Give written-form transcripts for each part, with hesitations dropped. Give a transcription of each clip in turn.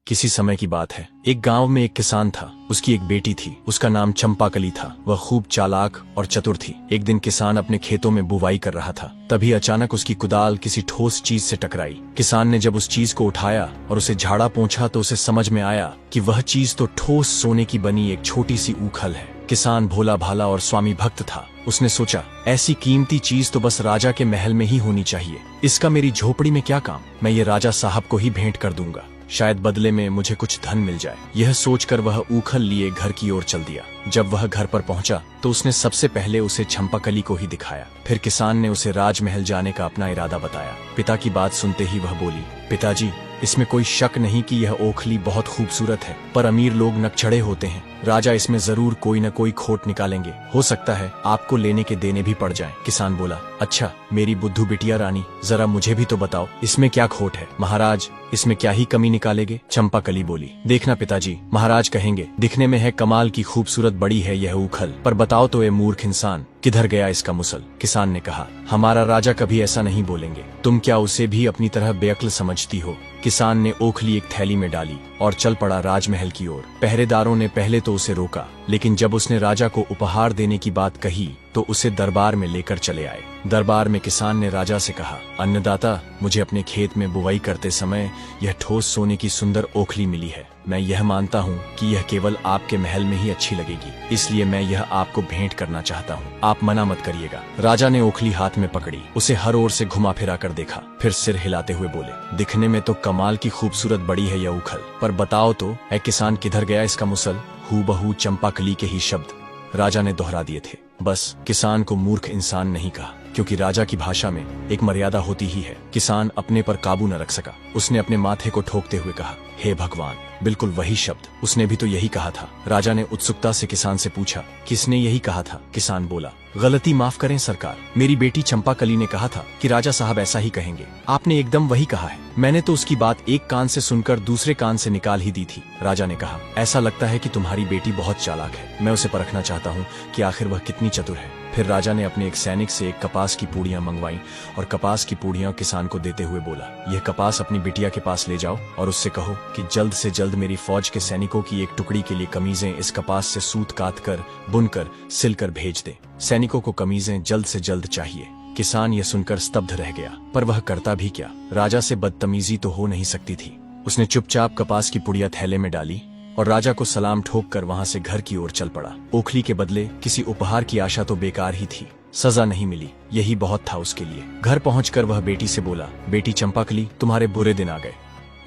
किसी समय की बात है। एक गांव में एक किसान था। उसकी एक बेटी थी। उसका नाम चंपाकली था। वह खूब चालाक और चतुर थी। एक दिन किसान अपने खेतों में बुवाई कर रहा था। तभी अचानक उसकी कुदाल किसी ठोस चीज से टकराई। किसान ने जब उस चीज को उठाया और उसे झाड़ा पोंछा तो उसे समझ में आया कि वह चीज तो ठोस सोने की बनी एक छोटी सी ऊखल है। किसान भोला भाला और स्वामी भक्त था। उसने सोचा, ऐसी कीमती चीज तो बस राजा के महल में ही होनी चाहिए। इसका मेरी झोपड़ी में क्या काम। मैं ये राजा साहब को ही भेंट कर दूंगा, शायद बदले में मुझे कुछ धन मिल जाए। यह सोचकर वह ऊखल लिए घर की ओर चल दिया। जब वह घर पर पहुंचा तो उसने सबसे पहले उसे चंपाकली को ही दिखाया। फिर किसान ने उसे राजमहल जाने का अपना इरादा बताया। पिता की बात सुनते ही वह बोली, पिताजी, इसमें कोई शक नहीं कि यह ओखली बहुत खूबसूरत है, पर अमीर लोग नकचढ़े होते हैं। राजा इसमें जरूर कोई न कोई खोट निकालेंगे। हो सकता है आपको लेने के देने भी पड़ जाएं। किसान बोला, अच्छा मेरी बुद्धू बिटिया रानी, जरा मुझे भी तो बताओ, इसमें क्या खोट है। महाराज, इसमें क्या ही कमी निकालेंगे। चंपाकली बोली, देखना पिताजी, महाराज कहेंगे दिखने में है कमाल की खूबसूरत बड़ी है यह ऊखल, पर बताओ तो ये मूर्ख इंसान, किधर गया इसका मुसल। किसान ने कहा, हमारा राजा कभी ऐसा नहीं बोलेंगे। तुम क्या उसे भी अपनी तरह बेअक्ल समझती हो। किसान ने ओखली एक थैली में डाली और चल पड़ा राजमहल की ओर। पहरेदारों ने पहले तो उसे रोका, लेकिन जब उसने राजा को उपहार देने की बात कही तो उसे दरबार में लेकर चले आए। दरबार में किसान ने राजा से कहा, अन्नदाता, मुझे अपने खेत में बुवाई करते समय यह ठोस सोने की सुंदर ओखली मिली है। मैं यह मानता हूँ कि यह केवल आपके महल में ही अच्छी लगेगी, इसलिए मैं यह आपको भेंट करना चाहता हूँ। आप मना मत करिएगा। राजा ने ओखली हाथ में पकड़ी, उसे हर ओर से घुमा फिरा कर देखा, फिर सिर हिलाते हुए बोले, दिखने में तो कमाल की खूबसूरत बड़ी है यह ऊखल, पर बताओ तो ऐ किसान, किधर गया इसका मुसल। हूबहू चंपाकली के ही शब्द राजा ने दोहरा दिए थे। बस किसान को मूर्ख इंसान नहीं कहा, क्योंकि राजा की भाषा में एक मर्यादा होती ही है। किसान अपने पर काबू न रख सका। उसने अपने माथे को ठोकते हुए कहा, हे भगवान, बिल्कुल वही शब्द, उसने भी तो यही कहा था। राजा ने उत्सुकता से किसान से पूछा, किसने यही कहा था। किसान बोला, गलती माफ करें सरकार, मेरी बेटी चंपाकली ने कहा था कि राजा साहब ऐसा ही कहेंगे। आपने एकदम वही कहा है। मैंने तो उसकी बात एक कान से सुनकर दूसरे कान से निकाल ही दी थी। राजा ने कहा, ऐसा लगता है कि तुम्हारी बेटी बहुत चालाक है। मैं उसे परखना चाहता हूँ कि आखिर वह कितनी चतुर है। फिर राजा ने अपने एक सैनिक से एक कपास की पूड़ियां मंगवाई और कपास की पूड़ियां किसान को देते हुए बोला, यह कपास अपनी बिटिया के पास ले जाओ और उससे कहो कि जल्द से जल्द मेरी फौज के सैनिकों की एक टुकड़ी के लिए कमीजें इस कपास से सूत काट कर, बुनकर, सिलकर भेज दे। सैनिकों को कमीजें जल्द से जल्द चाहिए। किसान यह सुनकर स्तब्ध रह गया, पर वह करता भी क्या। राजा से बदतमीजी तो हो नहीं सकती थी। उसने चुपचाप कपास की पुड़िया थैले में डाली और राजा को सलाम ठोक कर वहां से घर की ओर चल पड़ा। ओखली के बदले किसी उपहार की आशा तो बेकार ही थी। सजा नहीं मिली, यही बहुत था उसके लिए। घर पहुंचकर वह बेटी से बोला, बेटी चंपाकली, तुम्हारे बुरे दिन आ गए।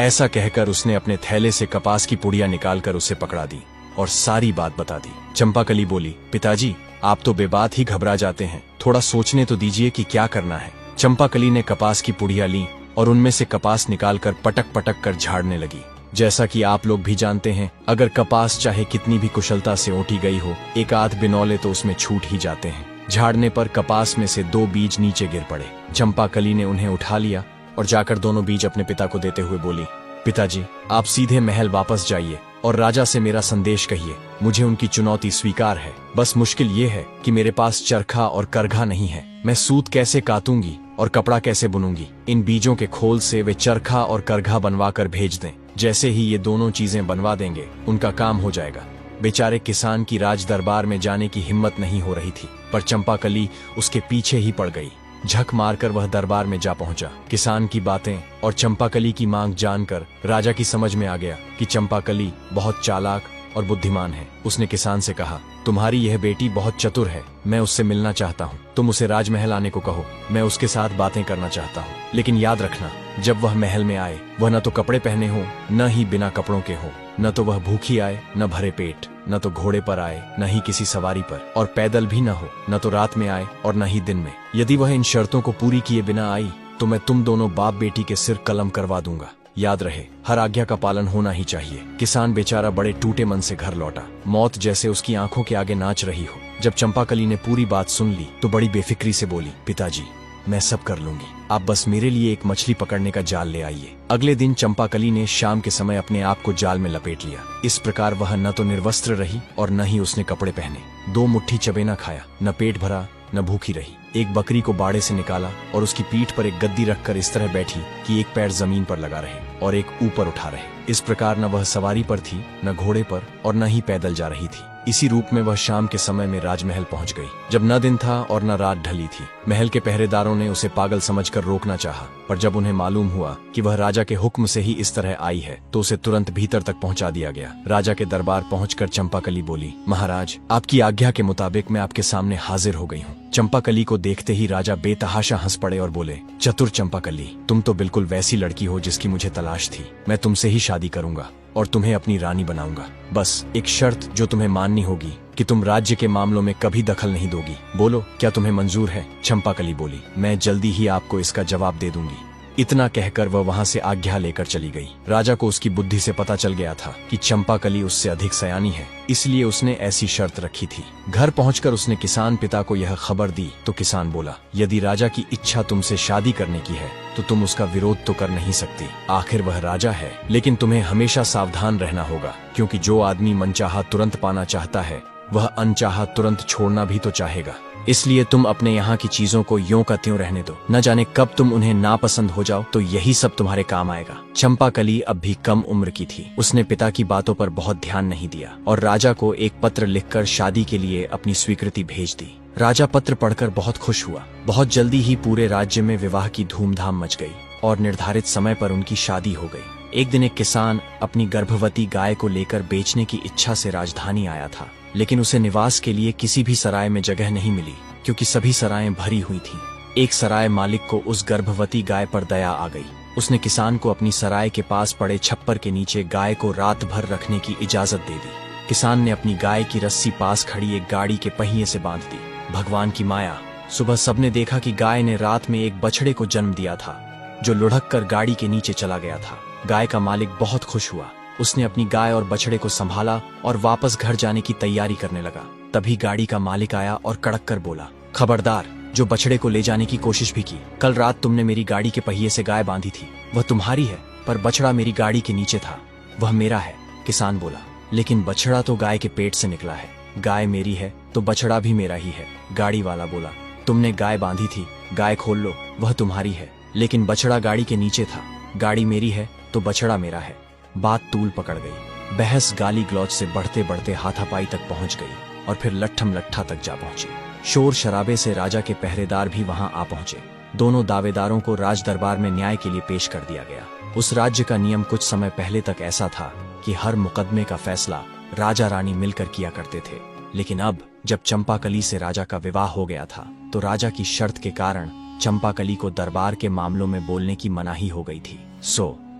ऐसा कहकर उसने अपने थैले से कपास की पुड़िया निकालकर उसे पकड़ा दी और सारी बात बता दी। चंपाकली बोली, पिताजी, आप तो बेबात ही घबरा जाते हैं, थोड़ा सोचने तो दीजिए कि क्या करना है। चंपाकली ने कपास की पुड़िया ली और उनमें से कपास निकालकर पटक पटक कर झाड़ने लगी। जैसा कि आप लोग भी जानते हैं, अगर कपास चाहे कितनी भी कुशलता से ओटी गई हो, एक आध बिनौले तो उसमें छूट ही जाते हैं। झाड़ने पर कपास में से 2 बीज नीचे गिर पड़े। चंपाकली ने उन्हें उठा लिया और जाकर दोनों बीज अपने पिता को देते हुए बोली, पिताजी, आप सीधे महल वापस जाइए और राजा से मेरा संदेश कहिए। मुझे उनकी चुनौती स्वीकार है, बस मुश्किल ये है कि मेरे पास चरखा और करघा नहीं है। मैं सूत कैसे काटूंगी और कपड़ा कैसे बुनूंगी। इन बीजों के खोल से वे चरखा और करघा बनवा कर भेज दें। जैसे ही ये दोनों चीजें बनवा देंगे, उनका काम हो जाएगा। बेचारे किसान की राज दरबार में जाने की हिम्मत नहीं हो रही थी, पर चंपाकली उसके पीछे ही पड़ गई। झक मारकर वह दरबार में जा पहुंचा। किसान की बातें और चंपाकली की मांग जानकर राजा की समझ में आ गया कि चंपाकली बहुत चालाक और बुद्धिमान है। उसने किसान से कहा, तुम्हारी यह बेटी बहुत चतुर है, मैं उससे मिलना चाहता हूँ। तुम उसे राजमहल आने को कहो, मैं उसके साथ बातें करना चाहता हूँ। लेकिन याद रखना, जब वह महल में आए, वह न तो कपड़े पहने हो, न ही बिना कपड़ों के हो। न तो वह भूखी आए, न भरे पेट, न तो घोड़े पर आए, न ही किसी सवारी पर, और पैदल भी न हो। न तो रात में आए और न ही दिन में। यदि वह इन शर्तों को पूरी किए बिना आई तो मैं तुम दोनों बाप बेटी के सिर कलम करवा दूंगा। याद रहे, हर आज्ञा का पालन होना ही चाहिए। किसान बेचारा बड़े टूटे मन से घर लौटा। मौत जैसे उसकी आंखों के आगे नाच रही हो। जब चंपाकली ने पूरी बात सुन ली तो बड़ी बेफिक्री से बोली, पिताजी, मैं सब कर लूंगी, आप बस मेरे लिए एक मछली पकड़ने का जाल ले आइए। अगले दिन चंपाकली ने शाम के समय अपने आप को जाल में लपेट लिया। इस प्रकार वह न तो निर्वस्त्र रही और न ही उसने कपड़े पहने। 2 मुट्ठी चबेना खाया, न पेट भरा न भूखी रही। एक बकरी को बाड़े से निकाला और उसकी पीठ पर एक गद्दी रखकर इस तरह बैठी कि एक पैर जमीन पर लगा रहे और एक ऊपर उठा रहे। इस प्रकार न वह सवारी पर थी, न घोड़े पर, और न ही पैदल जा रही थी। इसी रूप में वह शाम के समय में राजमहल पहुंच गई, जब न दिन था और न रात ढली थी। महल के पहरेदारों ने उसे पागल समझकर रोकना चाहा, पर जब उन्हें मालूम हुआ कि वह राजा के हुक्म से ही इस तरह आई है, तो उसे तुरंत भीतर तक पहुंचा दिया गया। राजा के दरबार पहुंचकर चंपाकली बोली, महाराज, आपकी आज्ञा के मुताबिक मैं आपके सामने हाजिर हो गई हूँ। चंपाकली को देखते ही राजा बेतहाशा हंस पड़े और बोले, चतुर चंपाकली, तुम तो बिल्कुल वैसी लड़की हो जिसकी मुझे तलाश थी। मैं तुमसे ही शादी करूंगा और तुम्हें अपनी रानी बनाऊंगा। बस एक शर्त जो तुम्हें माननी होगी कि तुम राज्य के मामलों में कभी दखल नहीं दोगी। बोलो, क्या तुम्हें मंजूर है? चंपाकली बोली, मैं जल्दी ही आपको इसका जवाब दे दूंगी। इतना कहकर वह वहां से आज्ञा लेकर चली गई। राजा को उसकी बुद्धि से पता चल गया था कि चंपाकली उससे अधिक सयानी है, इसलिए उसने ऐसी शर्त रखी थी। घर पहुंचकर उसने किसान पिता को यह खबर दी तो किसान बोला, यदि राजा की इच्छा तुमसे शादी करने की है तो तुम उसका विरोध तो कर नहीं सकती। आखिर वह राजा है। लेकिन तुम्हें हमेशा सावधान रहना होगा, क्योंकि जो आदमी मनचाहा तुरंत पाना चाहता है, वह अनचाहा तुरंत छोड़ना भी तो चाहेगा। इसलिए तुम अपने यहाँ की चीजों को यों का त्यों रहने दो। न जाने कब तुम उन्हें नापसंद हो जाओ तो यही सब तुम्हारे काम आएगा। चंपाकली अब भी कम उम्र की थी। उसने पिता की बातों पर बहुत ध्यान नहीं दिया और राजा को एक पत्र लिखकर शादी के लिए अपनी स्वीकृति भेज दी। राजा पत्र पढ़कर बहुत खुश हुआ। बहुत जल्दी ही पूरे राज्य में विवाह की धूमधाम मच गई और निर्धारित समय पर उनकी शादी हो गई। एक दिन एक किसान अपनी गर्भवती गाय को लेकर बेचने की इच्छा से राजधानी आया था, लेकिन उसे निवास के लिए किसी भी सराय में जगह नहीं मिली, क्योंकि सभी सरायें भरी हुई थीं। एक सराय मालिक को उस गर्भवती गाय पर दया आ गई। उसने किसान को अपनी सराय के पास पड़े छप्पर के नीचे गाय को रात भर रखने की इजाजत दे दी। किसान ने अपनी गाय की रस्सी पास खड़ी एक गाड़ी के पहिए से बांध दी। भगवान की माया, सुबह सबने देखा कि गाय ने रात में एक बछड़े को जन्म दिया था, जो लुढ़क कर गाड़ी के नीचे चला गया था। गाय का मालिक बहुत खुश हुआ। उसने अपनी गाय और बछड़े को संभाला और वापस घर जाने की तैयारी करने लगा। तभी गाड़ी का मालिक आया और कड़क कर बोला, खबरदार, जो बछड़े को ले जाने की कोशिश भी की। कल रात तुमने मेरी गाड़ी के पहिए से गाय बांधी थी, वह तुम्हारी है, पर बछड़ा मेरी गाड़ी के नीचे था, वह मेरा है। किसान बोला, लेकिन बछड़ा तो गाय के पेट से निकला है। गाय मेरी है तो बछड़ा भी मेरा ही है। गाड़ी वाला बोला, तुमने गाय बांधी थी, गाय खोल लो, वह तुम्हारी है, लेकिन बछड़ा गाड़ी के नीचे था। गाड़ी मेरी है तो बछड़ा मेरा है। बात तूल पकड़ गई। बहस गाली गलौज से बढ़ते बढ़ते हाथापाई तक पहुंच गई और फिर लट्ठम लट्ठा तक जा पहुंची। शोर शराबे से राजा के पहरेदार भी वहां आ पहुंचे। दोनों दावेदारों को राज दरबार में न्याय के लिए पेश कर दिया गया। उस राज्य का नियम कुछ समय पहले तक ऐसा था कि हर मुकदमे का फैसला राजा रानी मिलकर किया करते थे, लेकिन अब जब चंपाकली से राजा का विवाह हो गया था तो राजा की शर्त के कारण चंपाकली को दरबार के मामलों में बोलने की मनाही हो गई थी।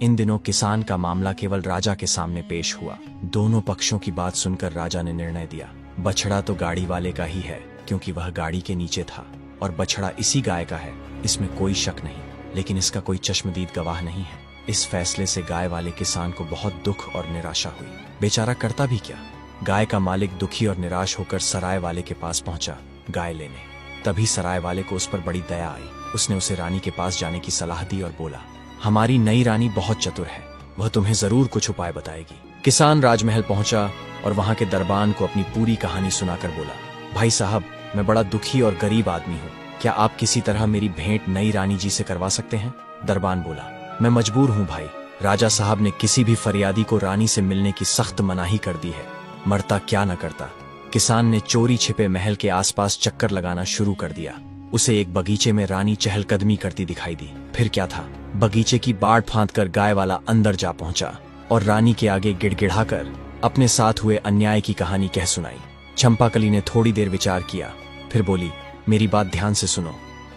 इन दिनों किसान का मामला केवल राजा के सामने पेश हुआ। दोनों पक्षों की बात सुनकर राजा ने निर्णय दिया, बछड़ा तो गाड़ी वाले का ही है, क्योंकि वह गाड़ी के नीचे था, और बछड़ा इसी गाय का है, इसमें कोई शक नहीं, लेकिन इसका कोई चश्मदीद गवाह नहीं है। इस फैसले से गाय वाले किसान को बहुत दुख और निराशा हुई। बेचारा करता भी क्या। गाय का मालिक दुखी और निराश होकर सराय वाले के पास पहुंचा गाय लेने। तभी सराय वाले को उस पर बड़ी दया आई। उसने उसे रानी के पास जाने की सलाह दी और बोला, हमारी नई रानी बहुत चतुर है, वह तुम्हें जरूर कुछ उपाय बताएगी। किसान राजमहल पहुंचा और वहां के दरबान को अपनी पूरी कहानी सुनाकर बोला, भाई साहब, मैं बड़ा दुखी और गरीब आदमी हूँ, क्या आप किसी तरह मेरी भेंट नई रानी जी से करवा सकते हैं? दरबान बोला, मैं मजबूर हूँ भाई। राजा साहब ने किसी भी फरियादी को रानी से मिलने की सख्त मनाही कर दी है, मरता क्या न करता। किसान ने चोरी छिपे महल के आसपास चक्कर लगाना शुरू कर दिया। उसे एक बगीचे में रानी चहलकदमी करती दिखाई दी। फिर क्या था, बगीचे की बाड़ फांद कर गाय वाला अंदर जा पहुंचा और रानी के आगे गिड़गिड़ाकर अपने साथ हुए अन्याय की कहानी कह सुनाई। चंपाकली ने थोड़ी देर विचार किया, फिर बोली, मेरी बात ध्यान से सुनो।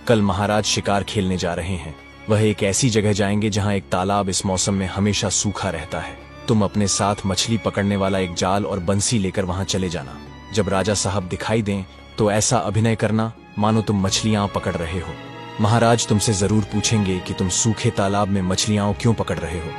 कल महाराज शिकार खेलने जा रहे हैं। वह एक ऐसी जगह जाएंगे जहां एक तालाब इस मौसम में हमेशा सूखा रहता है। तुम अपने साथ मछली पकड़ने वाला एक जाल और बंसी लेकर वहां चले जाना। जब राजा साहब दिखाई दें तो ऐसा अभिनय करना मानो तुम मछलियां पकड़ रहे हो। महाराज तुमसे जरूर पूछेंगे कि तुम सूखे तालाब में मछलियां क्यों पकड़ रहे हो।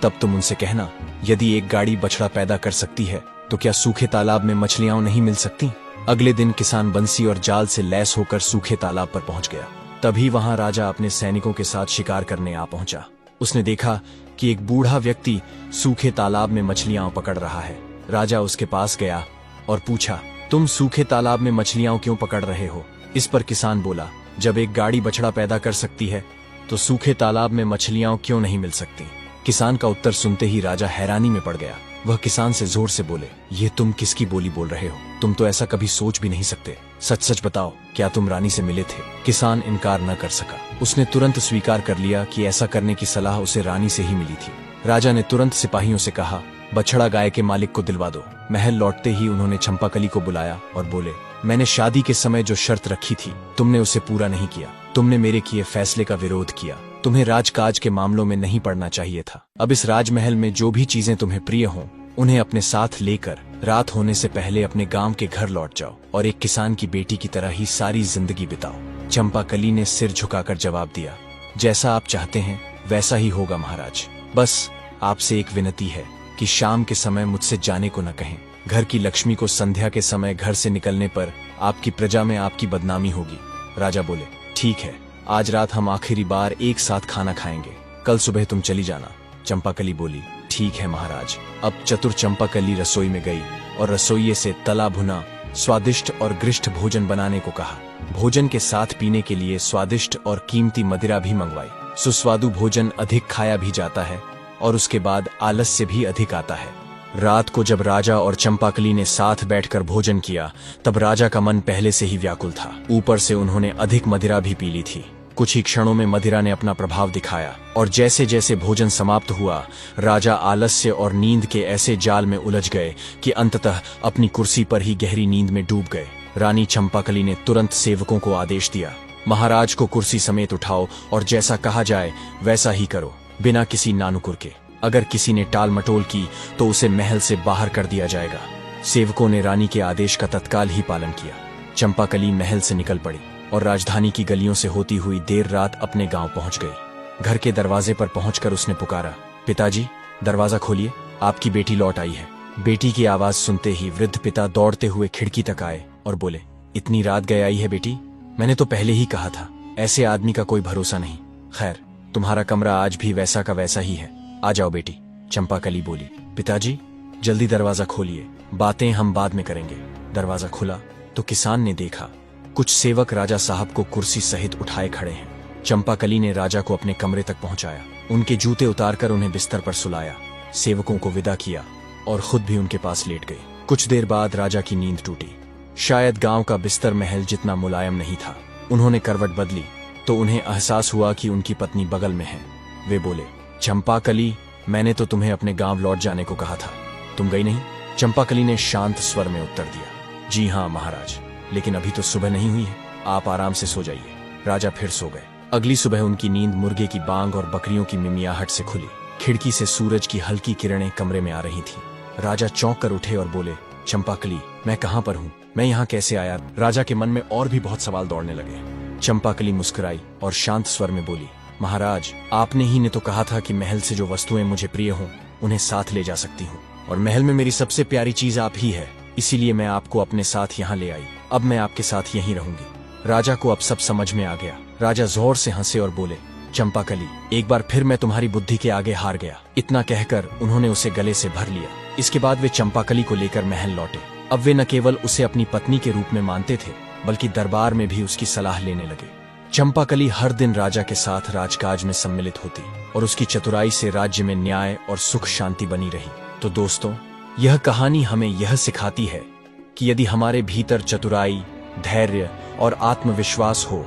तब तुम उनसे कहना, यदि एक गाड़ी बछड़ा पैदा कर सकती है तो क्या सूखे तालाब में मछलियां नहीं मिल सकती? अगले दिन किसान बंसी और जाल से लैस होकर सूखे तालाब पर पहुंच गया। तभी वहां राजा अपने सैनिकों के साथ शिकार करने आ पहुंचा। उसने देखा कि एक बूढ़ा व्यक्ति सूखे तालाब में मछलियां पकड़ रहा है। राजा उसके पास गया और पूछा, तुम सूखे तालाब में मछलियां क्यों पकड़ रहे हो? इस पर किसान बोला, जब एक गाड़ी बछड़ा पैदा कर सकती है तो सूखे तालाब में मछलियां क्यों नहीं मिल सकती। किसान का उत्तर सुनते ही राजा हैरानी में पड़ गया। वह किसान से जोर से बोले, ये तुम किसकी बोली बोल रहे हो? तुम तो ऐसा कभी सोच भी नहीं सकते। सच सच बताओ, क्या तुम रानी से मिले थे? किसान इनकार न कर सका। उसने तुरंत स्वीकार कर लिया कि ऐसा करने की सलाह उसे रानी से ही मिली थी। राजा ने तुरंत सिपाहियों से कहा, बछड़ा गाय के मालिक को दिलवा दो। महल लौटते ही उन्होंने चंपाकली को बुलाया और बोले, मैंने शादी के समय जो शर्त रखी थी तुमने उसे पूरा नहीं किया। तुमने मेरे किए फैसले का विरोध किया। तुम्हें राजकाज के मामलों में नहीं पड़ना चाहिए था। अब इस राजमहल में जो भी चीजें तुम्हें प्रिय हों उन्हें अपने साथ लेकर रात होने से पहले अपने गांव के घर लौट जाओ और एक किसान की बेटी की तरह ही सारी जिंदगी बिताओ। चंपाकली ने सिर झुकाकर जवाब दिया, जैसा आप चाहते हैं वैसा ही होगा महाराज। बस आपसे एक विनती है कि शाम के समय मुझसे जाने को न कहें। घर की लक्ष्मी को संध्या के समय घर से निकलने पर आपकी प्रजा में आपकी बदनामी होगी। राजा बोले, ठीक है, आज रात हम आखिरी बार एक साथ खाना खाएंगे, कल सुबह तुम चली जाना। चंपाकली बोली, ठीक है महाराज। अब चतुर चंपाकली रसोई में गई और रसोइये से तला भुना स्वादिष्ट और गृष्ट भोजन बनाने को कहा। भोजन के साथ पीने के लिए स्वादिष्ट और कीमती मदिरा भी मंगवाई। सुस्वादु भोजन अधिक खाया भी जाता है और उसके बाद आलस्य भी अधिक आता है। रात को जब राजा और चंपाकली ने साथ बैठकर भोजन किया तब राजा का मन पहले से ही व्याकुल था। ऊपर से उन्होंने अधिक मदिरा भी पी ली थी। कुछ ही क्षणों में मदिरा ने अपना प्रभाव दिखाया और जैसे जैसे भोजन समाप्त हुआ राजा आलस्य और नींद के ऐसे जाल में उलझ गए कि अंततः अपनी कुर्सी पर ही गहरी नींद में डूब गए। रानी चंपाकली ने तुरंत सेवकों को आदेश दिया, महाराज को कुर्सी समेत उठाओ और जैसा कहा जाए वैसा ही करो, बिना किसी नानुकुर के। अगर किसी ने टाल मटोल की तो उसे महल से बाहर कर दिया जाएगा। सेवकों ने रानी के आदेश का तत्काल ही पालन किया। चंपाकली महल से निकल पड़ी और राजधानी की गलियों से होती हुई देर रात अपने गांव पहुंच गई। घर के दरवाजे पर पहुंचकर उसने पुकारा, पिताजी दरवाजा खोलिए, आपकी बेटी लौट आई है। बेटी की आवाज सुनते ही वृद्ध पिता दौड़ते हुए खिड़की तक आए और बोले, इतनी रात गए आई है बेटी? मैंने तो पहले ही कहा था, ऐसे आदमी का कोई भरोसा नहीं। खैर, तुम्हारा कमरा आज भी वैसा का वैसा ही है, आ जाओ बेटी। चंपाकली बोली, पिताजी जल्दी दरवाजा खोलिए, बातें हम बाद में करेंगे। दरवाजा खुला तो किसान ने देखा कुछ सेवक राजा साहब को कुर्सी सहित उठाए खड़े हैं। चंपाकली ने राजा को अपने कमरे तक पहुंचाया, उनके जूते उतारकर उन्हें बिस्तर पर सुलाया, सेवकों को विदा किया और खुद भी उनके पास लेट गई। कुछ देर बाद राजा की नींद टूटी। शायद गांव का बिस्तर महल जितना मुलायम नहीं था। उन्होंने करवट बदली तो उन्हें एहसास हुआ कि उनकी पत्नी बगल में है। वे बोले, चंपाकली, मैंने तो तुम्हें अपने गांव लौट जाने को कहा था, तुम गई नहीं? चंपाकली ने शांत स्वर में उत्तर दिया, जी हाँ महाराज, लेकिन अभी तो सुबह नहीं हुई है, आप आराम से सो जाइए। राजा फिर सो गए। अगली सुबह उनकी नींद मुर्गे की बांग और बकरियों की मिमियाहट से खुली। खिड़की से सूरज की हल्की किरणें कमरे में आ रही थीं। राजा चौंक कर उठे और बोले, चंपाकली, मैं कहाँ पर हूँ? मैं यहाँ कैसे आया? राजा के मन में और भी बहुत सवाल दौड़ने लगे। चंपाकली मुस्कुराई और शांत स्वर में बोली, महाराज, आपने ही ने तो कहा था कि महल से जो वस्तुएं मुझे प्रिय हों उन्हें साथ ले जा सकती हूँ, और महल में मेरी सबसे प्यारी चीज आप ही है, इसीलिए मैं आपको अपने साथ यहाँ ले आई। अब मैं आपके साथ यहीं रहूंगी। राजा को अब सब समझ में आ गया। राजा जोर से हंसे और बोले, चंपाकली, एक बार फिर मैं तुम्हारी बुद्धि के आगे हार गया। इतना कहकर उन्होंने उसे गले से भर लिया। इसके बाद वे चंपाकली को लेकर महल लौटे। अब वे न केवल उसे अपनी पत्नी के रूप में मानते थे बल्कि दरबार में भी उसकी सलाह लेने लगे। चंपाकली हर दिन राजा के साथ राजकाज में सम्मिलित होती और उसकी चतुराई से राज्य में न्याय और सुख शांति बनी रही। तो दोस्तों, यह कहानी हमें यह सिखाती है कि यदि हमारे भीतर चतुराई, धैर्य और आत्मविश्वास हो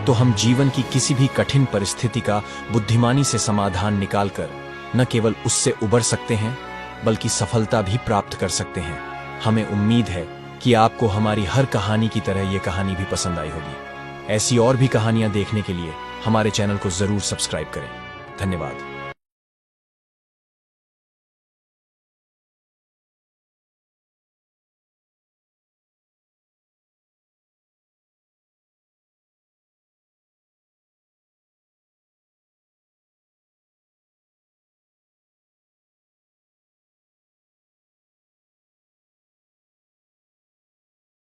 तो हम जीवन की किसी भी कठिन परिस्थिति का बुद्धिमानी से समाधान निकालकर न केवल उससे उबर सकते हैं बल्कि सफलता भी प्राप्त कर सकते हैं। हमें उम्मीद है कि आपको हमारी हर कहानी की तरह ये कहानी भी पसंद आई होगी। ऐसी और भी कहानियां देखने के लिए हमारे चैनल को जरूर सब्सक्राइब करें। धन्यवाद।